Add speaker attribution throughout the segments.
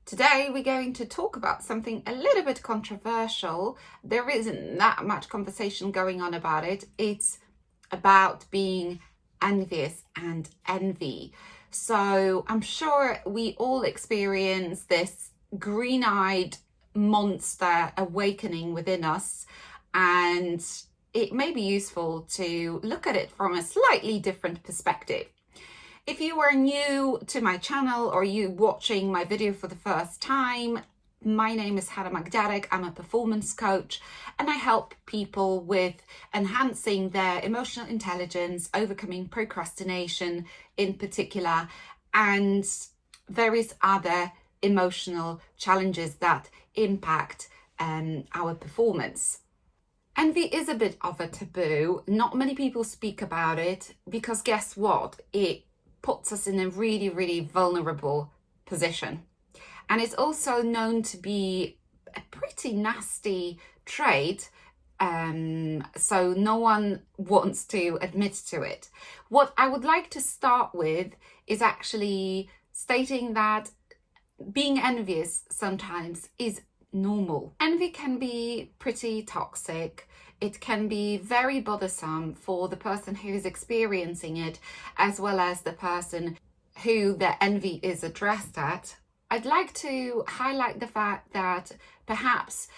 Speaker 1: Today we're going to talk about something a little bit controversial. There isn't that much conversation going on about it. It's about being envious and envy. So I'm sure we all experience this green-eyed monster awakening within us, and it may be useful to look at it from a slightly different perspective. If you are new to my channel or you watching my video for the first time, my name is Hannah McDaddock. I'm a performance coach and I help people with enhancing their emotional intelligence, overcoming procrastination in particular, and various other emotional challenges that impact our performance. Envy is a bit of a taboo. Not many people speak about it because guess what? It puts us in a really vulnerable position. And it's also known to be a pretty nasty trait, so no one wants to admit to it. What I would like to start with is actually stating that being envious sometimes is normal. Envy can be pretty toxic. It can be very bothersome for the person who is experiencing it, as well as the person who the envy is addressed at. I'd like to highlight the fact that perhaps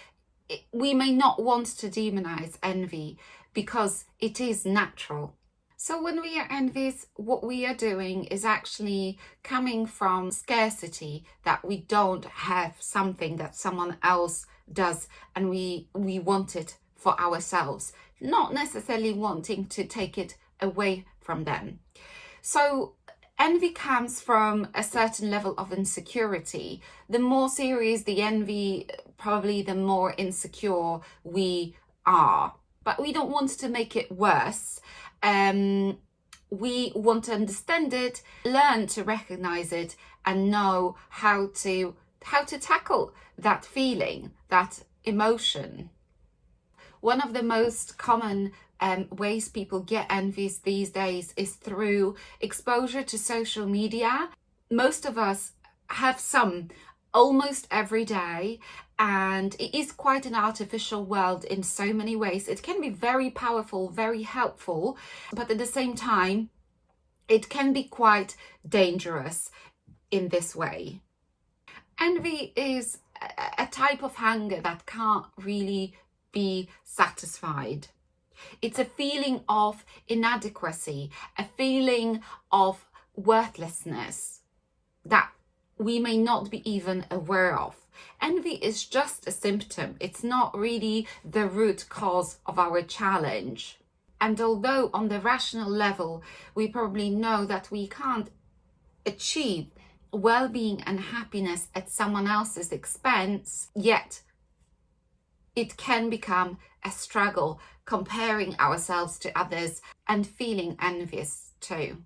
Speaker 1: we may not want to demonize envy because it is natural. So when we are envious, what we are doing is actually coming from scarcity, that we don't have something that someone else does and we want it for ourselves, not necessarily wanting to take it away from them. So envy comes from a certain level of insecurity. The more serious the envy, probably the more insecure we are. But we don't want to make it worse. We want to understand it, learn to recognize it, and know how to tackle that feeling, that emotion. One of the most common ways people get envious these days is through exposure to social media. Most of us have some almost every day, and it is quite an artificial world in so many ways. It can be very powerful, very helpful, but at the same time, it can be quite dangerous in this way. Envy is a type of hunger that can't really be satisfied. It's a feeling of inadequacy, a feeling of worthlessness that we may not be even aware of. Envy is just a symptom. It's not really the root cause of our challenge. And although on the rational level, we probably know that we can't achieve well-being and happiness at someone else's expense, yet it can become a struggle comparing ourselves to others and feeling envious too.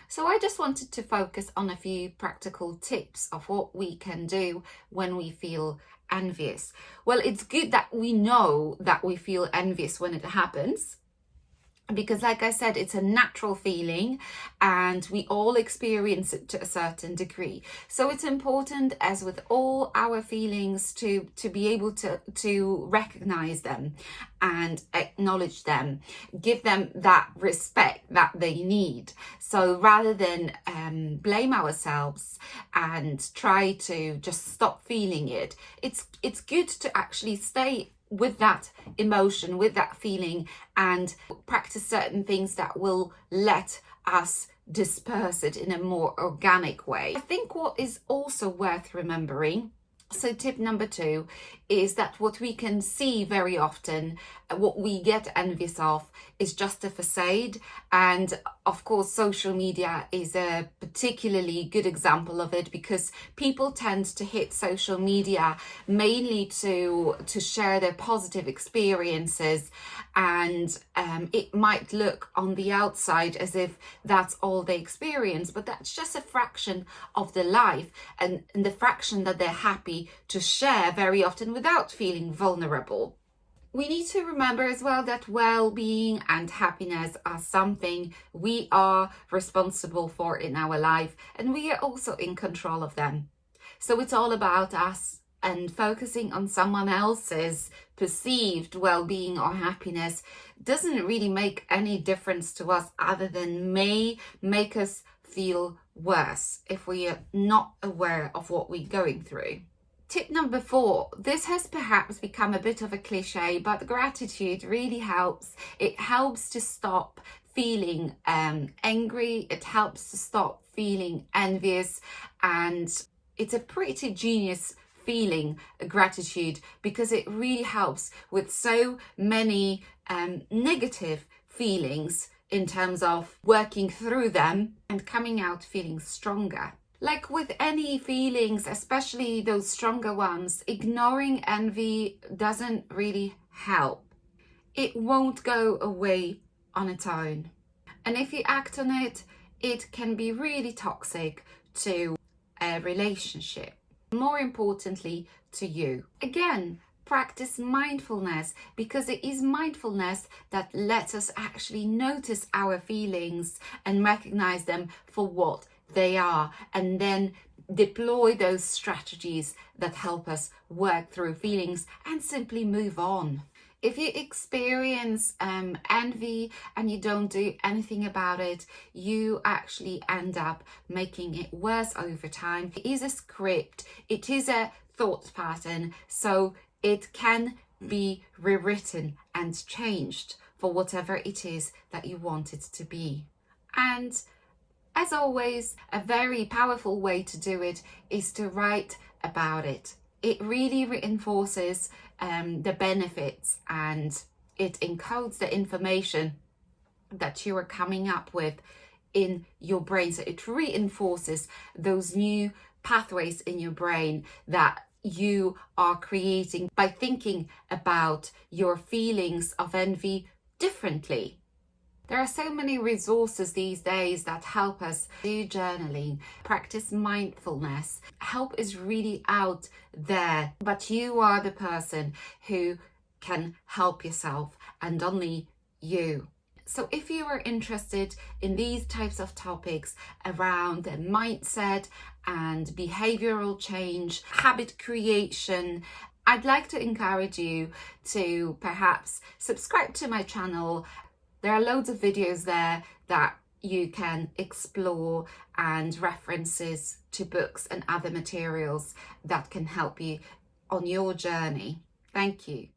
Speaker 1: So I just wanted to focus on a few practical tips of what we can do when we feel envious. Well, it's good that we know that we feel envious when it happens, because like I said, it's a natural feeling and we all experience it to a certain degree. So it's important, as with all our feelings, to be able to recognize them and acknowledge them, give them that respect that they need. So rather than blame ourselves and try to just stop feeling it, it's good to actually stay with that emotion, with that feeling, and practice certain things that will let us disperse it in a more organic way. I think what is also worth remembering, so tip number 2, is that what we can see very often, what we get envious of, is just a facade. And of course, social media is a particularly good example of it, because people tend to hit social media mainly to share their positive experiences, and it might look on the outside as if that's all they experience, but that's just a fraction of their life, and the fraction that they're happy to share very often without feeling vulnerable. We need to remember as well that well-being and happiness are something we are responsible for in our life, and we are also in control of them. So it's all about us, and focusing on someone else's perceived well-being or happiness doesn't really make any difference to us, other than may make us feel worse if we are not aware of what we're going through. Tip number 4, this has perhaps become a bit of a cliche, but gratitude really helps. It helps to stop feeling angry, it helps to stop feeling envious, and it's a pretty genius feeling, gratitude, because it really helps with so many negative feelings in terms of working through them and coming out feeling stronger. Like with any feelings, especially those stronger ones, ignoring envy doesn't really help. It won't go away on its own. And if you act on it, it can be really toxic to a relationship. More importantly, to you. Again, practice mindfulness, because it is mindfulness that lets us actually notice our feelings and recognize them for what they are, and then deploy those strategies that help us work through feelings and simply move on. If you experience envy and you don't do anything about it, you actually end up making it worse over time. It is a script, it is a thought pattern, so it can be rewritten and changed for whatever it is that you want it to be. And as always, a very powerful way to do it is to write about it. It really reinforces the benefits, and it encodes the information that you are coming up with in your brain. So it reinforces those new pathways in your brain that you are creating by thinking about your feelings of envy differently. There are so many resources these days that help us do journaling, practice mindfulness. Help is really out there, but you are the person who can help yourself, and only you. So if you are interested in these types of topics around mindset and behavioral change, habit creation, I'd like to encourage you to perhaps subscribe to my channel. There are loads of videos there that you can explore, and references to books and other materials that can help you on your journey. Thank you.